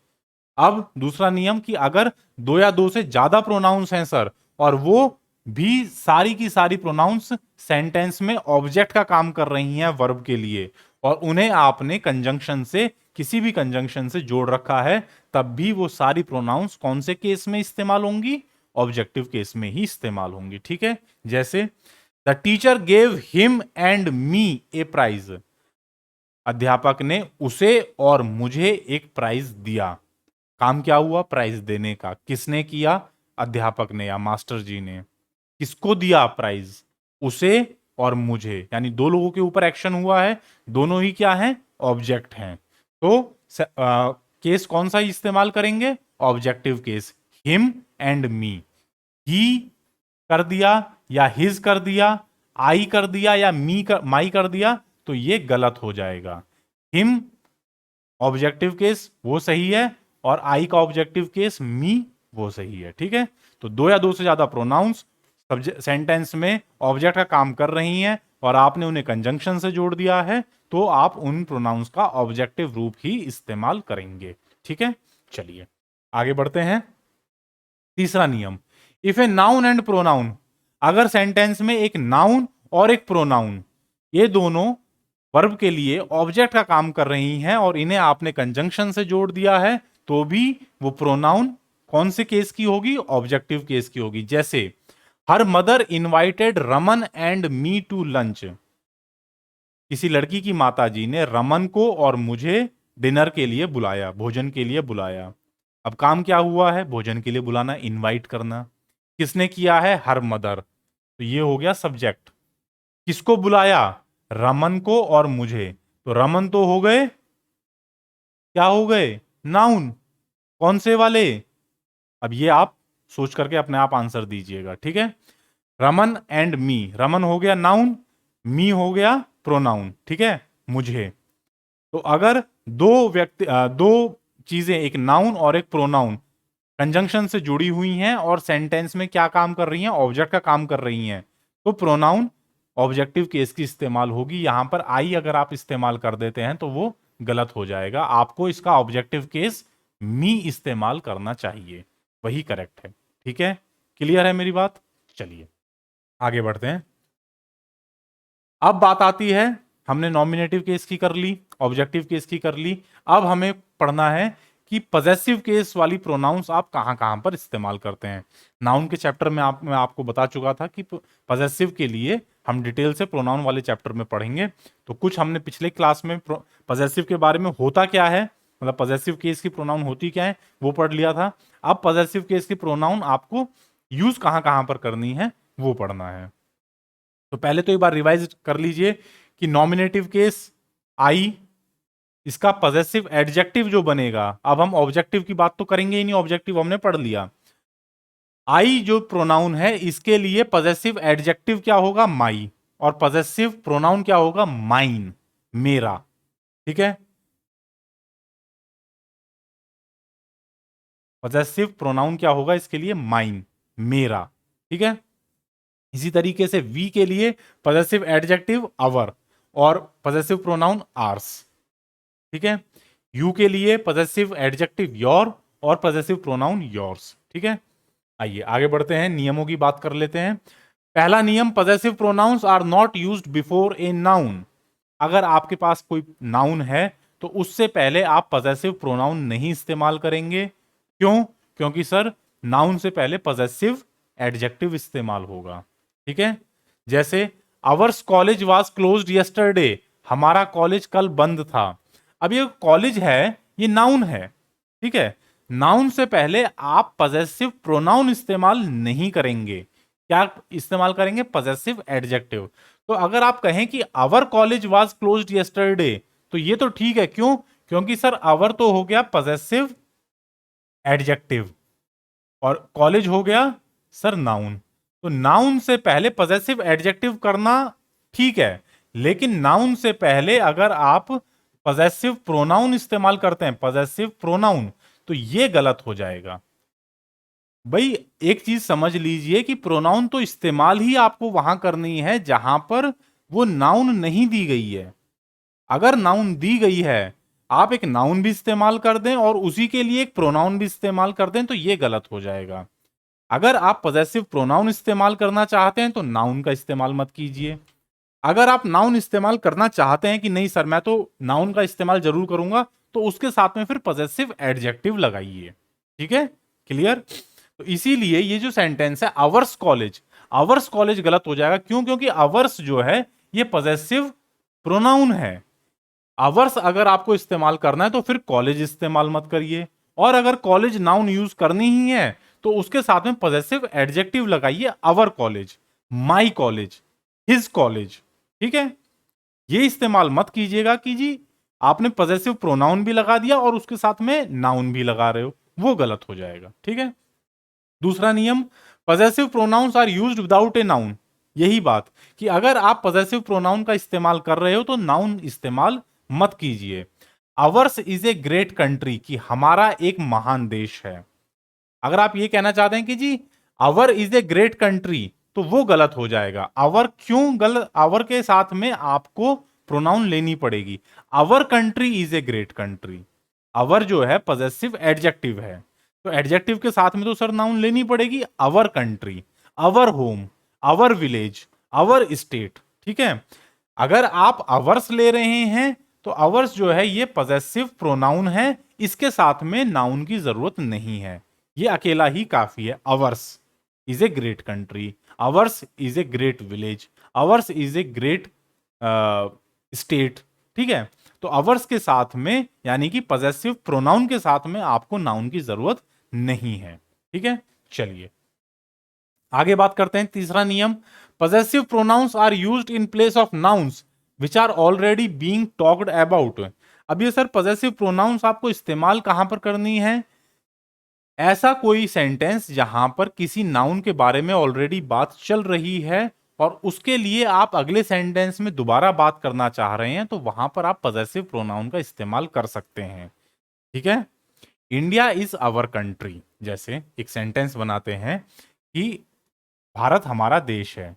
अब दूसरा नियम कि अगर दो या दो से ज्यादा प्रोनाउंस हैं सर, और वो भी सारी की सारी प्रोनाउंस सेंटेंस में ऑब्जेक्ट का काम कर रही हैं वर्ब के लिए, और उन्हें आपने कंजंक्शन से, किसी भी कंजंक्शन से जोड़ रखा है, तब भी वो सारी प्रोनाउंस कौन से केस में इस्तेमाल होंगी? ऑब्जेक्टिव केस में ही इस्तेमाल होंगी, ठीक है। जैसे the teacher gave him and me a prize, अध्यापक ने उसे और मुझे एक प्राइज दिया। काम क्या हुआ? प्राइज देने का। किसने किया? अध्यापक ने या मास्टर जी ने। किसको दिया प्राइज? उसे और मुझे, यानी दो लोगों के ऊपर एक्शन हुआ है, दोनों ही क्या हैं? ऑब्जेक्ट हैं। तो केस कौन सा इस्तेमाल करेंगे? Objective case. Him and me, ही कर दिया या हिज कर दिया, आई कर दिया या माई कर दिया, तो ये गलत हो जाएगा। हिम ऑब्जेक्टिव केस वो सही है, और आई का ऑब्जेक्टिव केस मी वो सही है, ठीक है। तो दो या दो से ज्यादा प्रोनाउंस सेंटेंस में ऑब्जेक्ट का काम कर रही हैं और आपने उन्हें कंजंक्शन से जोड़ दिया है, तो आप उन प्रोनाउंस का ऑब्जेक्टिव रूप ही इस्तेमाल करेंगे, ठीक है। चलिए आगे बढ़ते हैं। तीसरा नियम, if a noun and pronoun, अगर सेंटेंस में एक नाउन और एक प्रोनाउन, ये दोनों वर्ब के लिए ऑब्जेक्ट का काम कर रही हैं और इन्हें आपने कंजंक्शन से जोड़ दिया है, तो भी वो प्रोनाउन कौन से केस की होगी? ऑब्जेक्टिव केस की होगी। जैसे her mother invited Raman and me to lunch, किसी लड़की की माताजी ने रमन को और मुझे डिनर के लिए बुलाया, भोजन के लिए बुलाया। अब काम क्या हुआ है? भोजन के लिए बुलाना, इनवाइट करना। किसने किया है? हर मदर, तो ये हो गया सब्जेक्ट। किसको बुलाया? रमन को और मुझे, तो रमन तो हो गए क्या हो गए? नाउन। कौन से वाले? अब ये आप सोच करके अपने आप आंसर दीजिएगा, ठीक है। रमन एंड मी, रमन हो गया नाउन, मी हो गया प्रोनाउन, ठीक है, मुझे। तो अगर दो चीजें, एक नाउन और एक प्रोनाउन, कंजंक्शन से जुड़ी हुई हैं और सेंटेंस में क्या काम कर रही हैं? ऑब्जेक्ट का काम कर रही हैं, तो प्रोनाउन ऑब्जेक्टिव केस की इस्तेमाल होगी। यहां पर आई अगर आप इस्तेमाल कर देते हैं तो वो गलत हो जाएगा। आपको इसका ऑब्जेक्टिव केस मी इस्तेमाल करना चाहिए, वही करेक्ट है, ठीक है। क्लियर है मेरी बात? चलिए आगे बढ़ते हैं। अब बात आती है, हमने नॉमिनेटिव केस की कर ली, ऑब्जेक्टिव केस की कर ली, अब हमें पढ़ना है कि पजेसिव केस वाली प्रोनाउंस आप कहां कहां पर इस्तेमाल करते हैं। नाउन के चैप्टर में मैं आपको बता चुका था कि पजेसिव के लिए हम डिटेल से प्रोनाउन वाले चैप्टर में पढ़ेंगे। तो कुछ हमने पिछले क्लास में पजेसिव के बारे में होता क्या है, मतलब पजेसिव केस की प्रोनाउन होती क्या है, वो पढ़ लिया था। अब पजेसिव केस की प्रोनाउन आपको यूज कहां कहां पर करनी है वो पढ़ना है। तो पहले तो एक बार रिवाइज कर लीजिए कि नॉमिनेटिव केस आई, इसका पजेसिव एडजेक्टिव जो बनेगा, अब हम ऑब्जेक्टिव की बात तो करेंगे ही नहीं, ऑब्जेक्टिव हमने पढ़ लिया। आई जो प्रोनाउन है इसके लिए पजेसिव एडजेक्टिव क्या होगा? माई। और पजेसिव प्रोनाउन क्या होगा? माइन, मेरा, ठीक है। पजेसिव प्रोनाउन क्या होगा इसके लिए? माइन, मेरा, ठीक है। इसी तरीके से वी के लिए पजेसिव एडजेक्टिव अवर और पजेसिव प्रोनाउन आर्स, ठीक है। यू के लिए पजेसिव एडजेक्टिव योर और पजेसिव प्रोनाउन योर्स, ठीक है। आइए आगे बढ़ते हैं, नियमों की बात कर लेते हैं। पहला नियम, possessive pronouns are not used before a noun. अगर आपके पास कोई नाउन है तो उससे पहले आप पजेसिव प्रोनाउन नहीं इस्तेमाल करेंगे। क्यों? क्योंकि सर नाउन से पहले पजेसिव एडजेक्टिव इस्तेमाल होगा, ठीक है। जैसे hours college was closed yesterday, हमारा कॉलेज कल बंद था। अब ये कॉलेज है, ये नाउन है, ठीक है। नाउन से पहले आप पजेसिव प्रोनाउन इस्तेमाल नहीं करेंगे। क्या इस्तेमाल करेंगे? Possessive adjective. तो अगर आप कहें कि our college was closed yesterday, तो ये तो ठीक है। क्यों? क्योंकि सर आवर तो हो गया पजेसिव एडजेक्टिव और कॉलेज हो गया सर नाउन। तो नाउन से पहले पजेसिव एडजेक्टिव करना ठीक है, लेकिन नाउन से पहले अगर आप पजेसिव प्रोनाउन इस्तेमाल करते हैं, पजेसिव प्रोनाउन, तो ये गलत हो जाएगा। भाई एक चीज समझ लीजिए कि प्रोनाउन तो इस्तेमाल ही आपको वहां करनी है जहां पर वो नाउन नहीं दी गई है। अगर नाउन दी गई है, आप एक नाउन भी इस्तेमाल कर दें और उसी के लिए एक प्रोनाउन भी इस्तेमाल कर दें तो ये गलत हो जाएगा। अगर आप पजेसिव प्रोनाउन इस्तेमाल करना चाहते हैं तो नाउन का इस्तेमाल मत कीजिए। अगर आप नाउन इस्तेमाल करना चाहते हैं कि नहीं सर मैं तो नाउन का इस्तेमाल जरूर करूंगा, तो उसके साथ में फिर पजेसिव एडजेक्टिव लगाइए, ठीक है। क्लियर? तो इसीलिए ये जो सेंटेंस है आवर्स कॉलेज, आवर्स कॉलेज गलत हो जाएगा। क्यों? क्योंकि आवर्स जो है ये पजेसिव प्रोनाउन है। आवर्स अगर आपको इस्तेमाल करना है तो फिर कॉलेज इस्तेमाल मत करिए। और अगर कॉलेज नाउन यूज करनी ही है तो उसके साथ में पजेसिव एडजेक्टिव लगाइए, our college, my college, his college, ठीक है। ये इस्तेमाल मत कीजिएगा कि जी आपने पजेसिव प्रोनाउन भी लगा दिया और उसके साथ में नाउन भी लगा रहे हो, वो गलत हो जाएगा, ठीक है। दूसरा नियम, possessive pronouns are used without a noun. यही बात कि अगर आप पजेसिव प्रोनाउन का इस्तेमाल कर रहे हो तो नाउन इस्तेमाल मत कीजिए। Ours is a great country, कि हमारा एक महान देश है। अगर आप ये कहना चाहते हैं कि जी अवर इज ए ग्रेट कंट्री, तो वो गलत हो जाएगा। अवर क्यों गलत? अवर के साथ में आपको प्रोनाउन लेनी पड़ेगी। Our country is a great country. Our जो है पजेसिव एडजेक्टिव है, तो एडजेक्टिव के साथ में तो सर नाउन लेनी पड़ेगी। Our country, our home, our village, our state, ठीक है। अगर आप अवर्स ले रहे हैं तो अवर्स जो है ये पजेसिव प्रोनाउन है, इसके साथ में नाउन की जरूरत नहीं है, ये अकेला ही काफी है। Ours is a great country, ours is a great village, ours is a great state, ठीक है। तो अवर्स के साथ में यानी कि पजेसिव प्रोनाउन के साथ में आपको नाउन की जरूरत नहीं है, ठीक है। चलिए आगे बात करते हैं। तीसरा नियम, possessive pronouns are used in place of nouns which are already being talked about. अब ये सर पजेसिव प्रोनाउंस आपको इस्तेमाल कहां पर करनी है? ऐसा कोई सेंटेंस जहां पर किसी नाउन के बारे में ऑलरेडी बात चल रही है और उसके लिए आप अगले सेंटेंस में दोबारा बात करना चाह रहे हैं, तो वहां पर आप पजेसिव प्रोनाउन का इस्तेमाल कर सकते हैं। ठीक है। इंडिया इज आवर कंट्री, जैसे एक सेंटेंस बनाते हैं कि भारत हमारा देश है।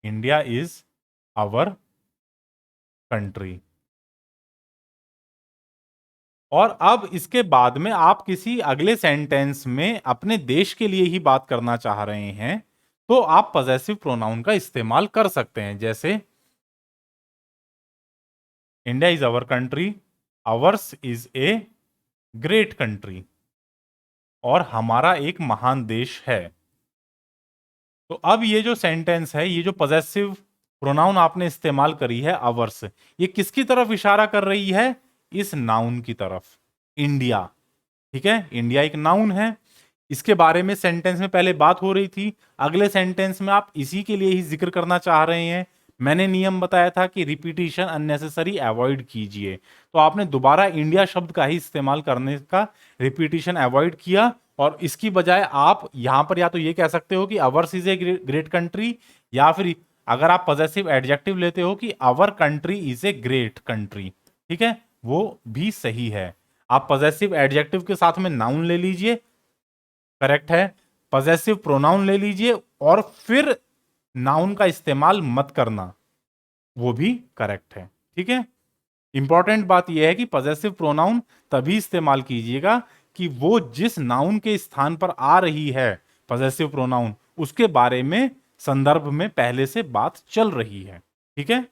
India is our country. और अब इसके बाद में आप किसी अगले सेंटेंस में अपने देश के लिए ही बात करना चाह रहे हैं, तो आप पजेसिव प्रोनाउन का इस्तेमाल कर सकते हैं। जैसे India is our country, ours is a great country, और हमारा एक महान देश है। तो अब ये जो सेंटेंस है, ये जो पजेसिव प्रोनाउन आपने इस्तेमाल करी है आवर्स, ये किसकी तरफ इशारा कर रही है? इस नाउन की तरफ, इंडिया। ठीक है, इंडिया एक नाउन है, इसके बारे में सेंटेंस में पहले बात हो रही थी, अगले सेंटेंस में आप इसी के लिए ही जिक्र करना चाह रहे हैं। मैंने नियम बताया था कि रिपीटिशन अननेसेसरी अवॉइड कीजिए, तो आपने दोबारा इंडिया शब्द का ही इस्तेमाल करने का, रिपीटिशन अवॉइड किया, और इसकी बजाय आप यहां पर या तो ये कह सकते हो कि ours is a great country, या फिर अगर आप पॉजिटिव एडजेक्टिव लेते हो कि our country is a great country, ठीक है, वो भी सही है। आप पॉजिटिव एडजेक्टिव के साथ में नाउन ले लीजिए, करेक्ट है, पॉजेसिव प्रोनाउन ले लीजिए और फिर नाउन का इस्तेमाल मत करना, वो भी करेक्ट है। ठीक है, इंपॉर्टेंट बात यह है कि पॉजेसिव प्रोनाउन तभी इस्तेमाल कीजिएगा कि वो जिस नाउन के स्थान पर आ रही है पॉजेसिव प्रोनाउन, उसके बारे में संदर्भ में पहले से बात चल रही है। ठीक है,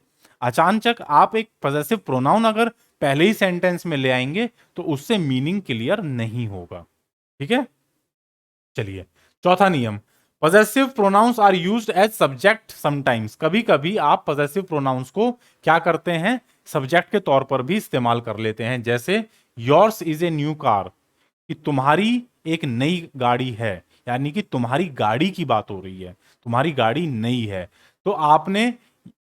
अचानक आप एक पॉजेसिव प्रोनाउन अगर पहले ही सेंटेंस में ले आएंगे तो उससे मीनिंग क्लियर नहीं होगा। ठीक है, चलिए चौथा नियम, possessive pronouns are used as subject sometimes. कभी कभी आप पॉजेसिव प्रोनाउंस को क्या करते हैं, सब्जेक्ट के तौर पर भी इस्तेमाल कर लेते हैं। जैसे yours is a new car, कि तुम्हारी एक नई गाड़ी है, यानी कि तुम्हारी गाड़ी की बात हो रही है, तुम्हारी गाड़ी नई है, तो आपने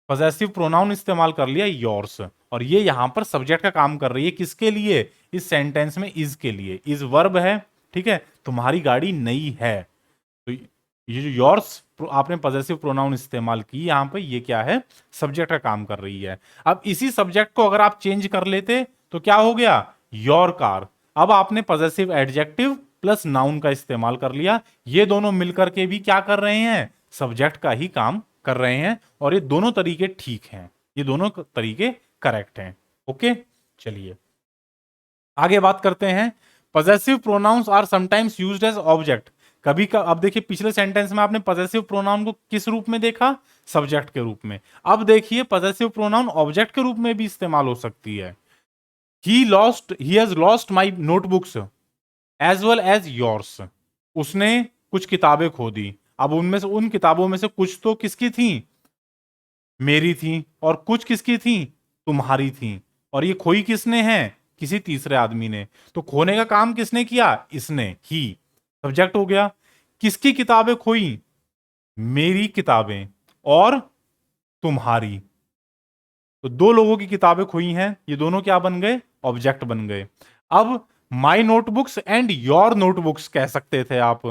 पॉजेसिव प्रोनाउन इस्तेमाल कर लिया योर्स, और ये यहां पर सब्जेक्ट का काम कर रही है, किसके लिए? इस सेंटेंस में इज के लिए, इज वर्ब है। ठीक है, तुम्हारी गाड़ी नई है, तो ये जो योर्स आपने पॉजेसिव प्रोनाउन इस्तेमाल की, यहां पे ये क्या है? सब्जेक्ट का काम कर रही है। अब इसी सब्जेक्ट को अगर आप चेंज कर लेते तो क्या हो गया? Your car. अब आपने पॉजेसिव एडजेक्टिव प्लस नाउन का इस्तेमाल कर लिया, ये दोनों मिलकर के भी क्या कर रहे हैं? सब्जेक्ट का ही काम कर रहे हैं, और ये दोनों तरीके ठीक हैं, ये दोनों तरीके करेक्ट हैं। ओके, चलिए आगे बात करते हैं। Possessive pronouns are sometimes used as object. कभी का, अब देखिए पिछले सेंटेंस में आपने पॉजेसिव प्रोनाउन को किस रूप में देखा? सब्जेक्ट के रूप में। अब देखिए पॉजेसिव प्रोनाउन ऑब्जेक्ट के रूप में भी इस्तेमाल हो सकती है। He has lost my notebooks as well as yours. उसने कुछ किताबें खो दी। अब उनमें से, उन किताबों में से कुछ तो किसकी थी? मेरी थी, और कुछ किसकी थी? तुम्हारी थी। और ये खोई किसने है? किसी तीसरे आदमी ने। तो खोने का काम किसने किया? इसने, ही सब्जेक्ट हो गया। किसकी किताबें खोई? मेरी किताबें और तुम्हारी। तो दो लोगों की किताबें खोई हैं, ये दोनों क्या बन गए? ऑब्जेक्ट बन गए। अब माई नोटबुक्स एंड योर नोटबुक्स कह सकते थे आप।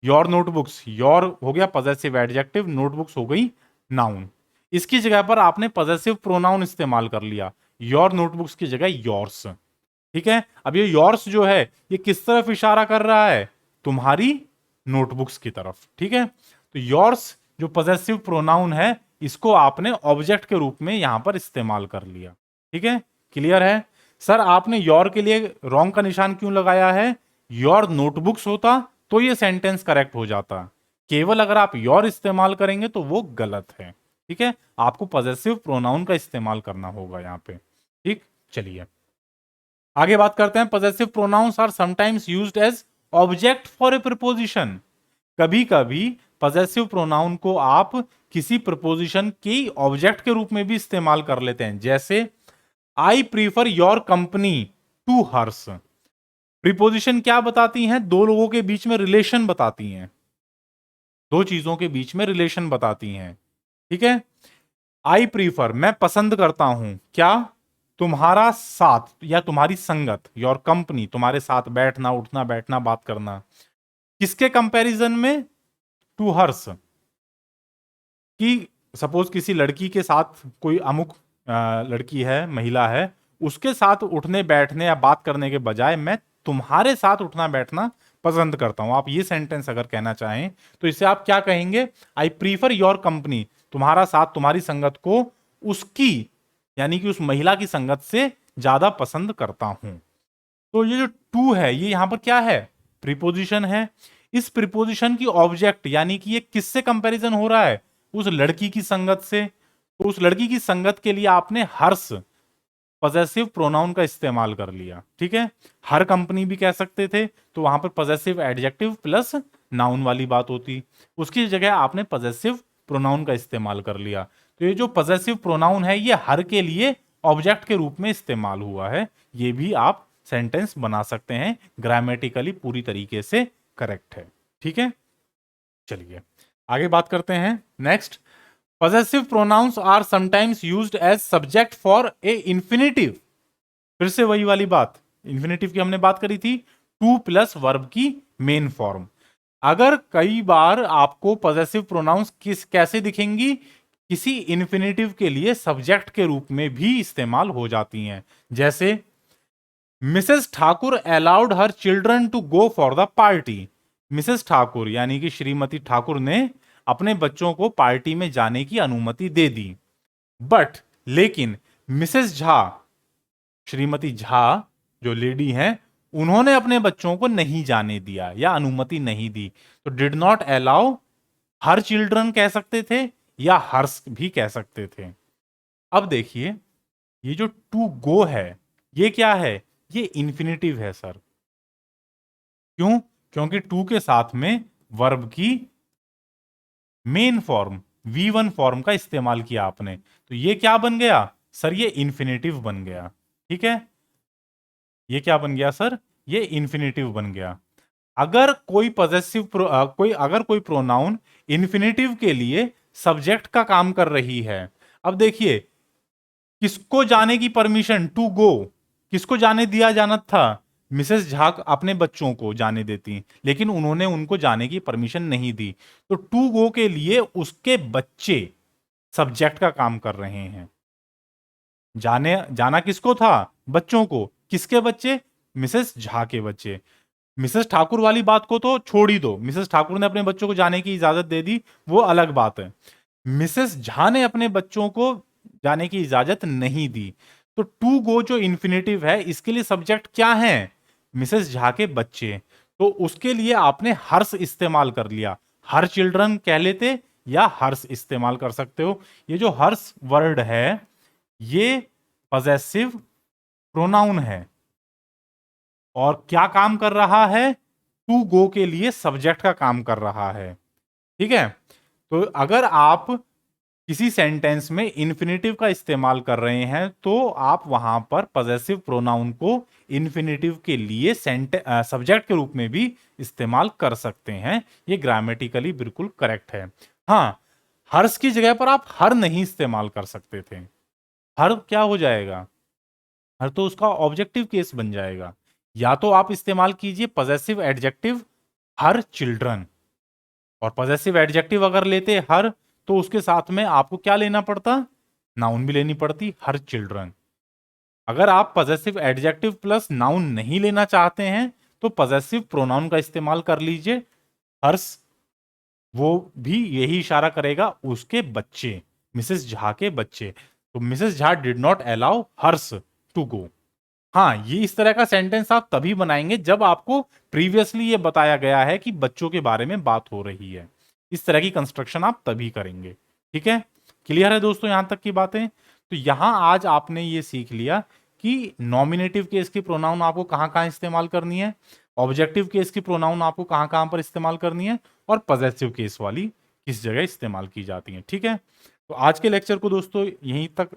योर नोटबुक्स, योर हो गया पॉजेसिव एडजेक्टिव, नोटबुक्स हो गई नाउन। इसकी जगह पर आपने पॉजेसिव प्रोनाउन इस्तेमाल कर लिया, योर नोटबुक्स की जगह योर्स। ठीक है, अब ये योर्स जो है ये किस तरफ इशारा कर रहा है? तुम्हारी नोटबुक्स की तरफ। ठीक है, तो योर्स जो पॉजेसिव प्रोनाउन है, इसको आपने ऑब्जेक्ट के रूप में यहां पर इस्तेमाल कर लिया। ठीक है, क्लियर है? सर आपने योर के लिए रॉन्ग का निशान क्यों लगाया है? योर नोटबुक्स होता तो ये सेंटेंस करेक्ट हो जाता, केवल अगर आप योर इस्तेमाल करेंगे तो वो गलत है। ठीक है, आपको पॉजेसिव प्रोनाउन का इस्तेमाल करना होगा यहां पे। ठीक, चलिए आगे बात करते हैं। Possessive pronouns are sometimes used as object for a preposition. कभी कभी पॉजेसिव प्रोनाउन को आप किसी प्रीपोजिशन के ऑब्जेक्ट के रूप में भी इस्तेमाल कर लेते हैं। जैसे I prefer your company to hers. Preposition क्या बताती हैं? दो लोगों के बीच में रिलेशन बताती हैं, दो चीजों के बीच में रिलेशन बताती हैं। ठीक है, आई प्रीफर, मैं पसंद करता हूं क्या? तुम्हारा साथ या तुम्हारी संगत, योर कंपनी, तुम्हारे साथ बैठना उठना बैठना बात करना, किसके कंपैरिजन में? To hers. कि सपोज किसी लड़की के साथ कोई अमुक लड़की है, महिला है, उसके साथ उठने बैठने या बात करने के बजाय मैं तुम्हारे साथ उठना बैठना पसंद करता हूं। आप ये सेंटेंस अगर कहना चाहें तो इसे आप क्या कहेंगे? आई प्रीफर योर कंपनी, तुम्हारा साथ, तुम्हारी संगत को उसकी यानी कि उस महिला की संगत से ज्यादा पसंद करता हूं। तो ये जो टू है ये यहां पर क्या है? प्रीपोजिशन है। इस प्रीपोजिशन की ऑब्जेक्ट यानी कि ये किससे कंपैरिजन हो रहा है? उस लड़की की संगत से। तो उस लड़की की संगत के लिए आपने हर्ष पॉजेसिव प्रोनाउन का इस्तेमाल कर लिया। ठीक है, हर कंपनी भी कह सकते थे, तो वहां पर पॉजेसिव एडजेक्टिव प्लस नाउन वाली बात होती, उसकी जगह आपने पॉजेसिव प्रोनाउन का इस्तेमाल कर लिया। तो ये जो पॉजेसिव प्रोनाउन है ये हर के लिए ऑब्जेक्ट के रूप में इस्तेमाल हुआ है। ये भी आप सेंटेंस बना सकते हैं, ग्रामेटिकली पूरी तरीके से करेक्ट है। ठीक है, चलिए आगे बात करते हैं। Next, possessive pronouns are sometimes used as subject for a infinitive। फिर से वही वाली बात, इंफिनिटिव की हमने बात करी थी, टू प्लस वर्ब की मेन फॉर्म। अगर कई बार आपको possessive pronouns कैसे दिखेंगी? किसी इंफिनिटिव के लिए सब्जेक्ट के रूप में भी इस्तेमाल हो जाती हैं। जैसे Mrs Thakur allowed her children to go for the party. Mrs Thakur यानी कि श्रीमती ठाकुर ने अपने बच्चों को पार्टी में जाने की अनुमति दे दी। बट लेकिन मिसेस झा, श्रीमती झा जो लेडी हैं, उन्होंने अपने बच्चों को नहीं जाने दिया या अनुमति नहीं दी। तो did not allow her children कह सकते थे या हर्स भी कह सकते थे। अब देखिए ये जो टू गो है ये क्या है? ये इंफिनिटिव है सर। क्यों? क्योंकि टू के साथ में वर्ब की मेन फॉर्म V1 फॉर्म का इस्तेमाल किया आपने, तो ये क्या बन गया सर? ये इंफिनिटिव बन गया। ठीक है, ये क्या बन गया सर? ये इंफिनिटिव बन गया। अगर कोई पॉजेसिव अगर कोई प्रोनाउन इंफिनिटिव के लिए सब्जेक्ट का काम कर रही है, अब देखिए किसको जाने की परमिशन? टू गो, किसको जाने दिया जाना था? मिसेस झा अपने बच्चों को जाने देती, लेकिन उन्होंने उनको जाने की परमिशन नहीं दी। तो टू गो के लिए उसके बच्चे सब्जेक्ट का काम कर रहे हैं। जाना किसको था? बच्चों को। किसके बच्चे? मिसेस झा के बच्चे। मिसेस ठाकुर वाली बात को तो छोड़ ही दो, मिसेस ठाकुर ने अपने बच्चों को जाने की इजाजत दे दी, वो अलग बात है। मिसेस झा ने अपने बच्चों को जाने की इजाजत नहीं दी। तो टू गो जो इंफिनिटिव है इसके लिए सब्जेक्ट क्या है? मिसेस झा के बच्चे। तो उसके लिए आपने हर्ष इस्तेमाल कर लिया। हर चिल्ड्रन कह लेते या हर्ष इस्तेमाल कर सकते हो। ये जो हर्ष वर्ड है ये पॉजेसिव प्रोनाउन है और क्या काम कर रहा है? टू गो के लिए सब्जेक्ट का काम कर रहा है। ठीक है, तो अगर आप किसी सेंटेंस में इंफिनिटिव का इस्तेमाल कर रहे हैं तो आप वहां पर पॉजेसिव प्रोनाउन को इंफिनिटिव के लिए सब्जेक्ट के रूप में भी इस्तेमाल कर सकते हैं। ये ग्रामेटिकली बिल्कुल करेक्ट है। हाँ, हर्ष की जगह पर आप हर नहीं इस्तेमाल कर सकते थे। हर क्या हो जाएगा? हर तो उसका ऑब्जेक्टिव केस बन जाएगा। या तो आप इस्तेमाल कीजिए पॉजेसिव एडजेक्टिव हर चिल्ड्रन, और पॉजेसिव एडजेक्टिव अगर लेते हर तो उसके साथ में आपको क्या लेना पड़ता? नाउन भी लेनी पड़ती, हर चिल्ड्रन। अगर आप पॉजेसिव एडजेक्टिव प्लस नाउन नहीं लेना चाहते हैं तो पॉजेसिव प्रोनाउन का इस्तेमाल कर लीजिए हर्ष, वो भी यही इशारा करेगा उसके बच्चे, मिसेस झा के बच्चे। तो Mrs Jha did not allow hers to go. हाँ, ये इस तरह का सेंटेंस आप तभी बनाएंगे जब आपको प्रीवियसली ये बताया गया है कि बच्चों के बारे में बात हो रही है। इस तरह की कंस्ट्रक्शन आप तभी करेंगे। ठीक है, क्लियर है दोस्तों यहां तक की बातें? तो यहां आज आपने ये सीख लिया कि नॉमिनेटिव केस की प्रोनाउन आपको कहां कहां इस्तेमाल करनी है, ऑब्जेक्टिव केस की प्रोनाउन आपको कहां कहां पर इस्तेमाल करनी है, और पॉजेसिव केस वाली किस जगह इस्तेमाल की जाती है। ठीक है, तो आज के लेक्चर को दोस्तों यहीं तक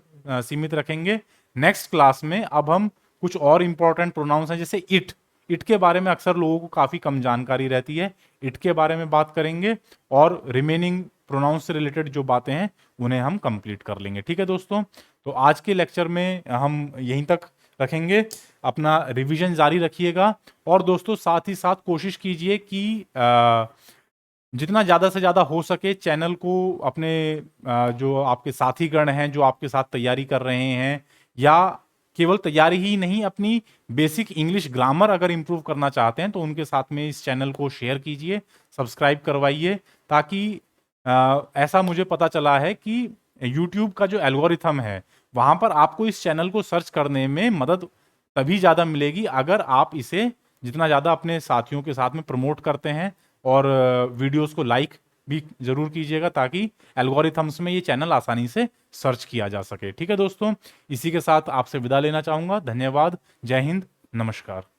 सीमित रखेंगे। नेक्स्ट क्लास में अब हम कुछ और इंपॉर्टेंट प्रोनाउंस हैं, जैसे इट के बारे में अक्सर लोगों को काफी कम जानकारी रहती है, इट के बारे में बात करेंगे, और रिमेनिंग प्रोनाउंस से रिलेटेड जो बातें हैं उन्हें हम कंप्लीट कर लेंगे। ठीक है दोस्तों, तो आज के लेक्चर में हम यहीं तक रखेंगे, अपना रिवीजन जारी रखिएगा। और दोस्तों साथ ही साथ कोशिश कीजिए कि जितना ज़्यादा से ज़्यादा हो सके चैनल को अपने जो आपके साथीगण हैं जो आपके साथ तैयारी कर रहे हैं, या केवल तैयारी ही नहीं, अपनी बेसिक इंग्लिश ग्रामर अगर इंप्रूव करना चाहते हैं तो उनके साथ में इस चैनल को शेयर कीजिए, सब्सक्राइब करवाइए, ताकि ऐसा मुझे पता चला है कि यूट्यूब का जो एल्गोरिथम है वहाँ पर आपको इस चैनल को सर्च करने में मदद तभी ज़्यादा मिलेगी अगर आप इसे जितना ज़्यादा अपने साथियों के साथ में प्रमोट करते हैं, और वीडियोस को लाइक भी जरूर कीजिएगा ताकि एल्गोरिथम्स में ये चैनल आसानी से सर्च किया जा सके। ठीक है दोस्तों, इसी के साथ आपसे विदा लेना चाहूंगा। धन्यवाद, जय हिंद, नमस्कार।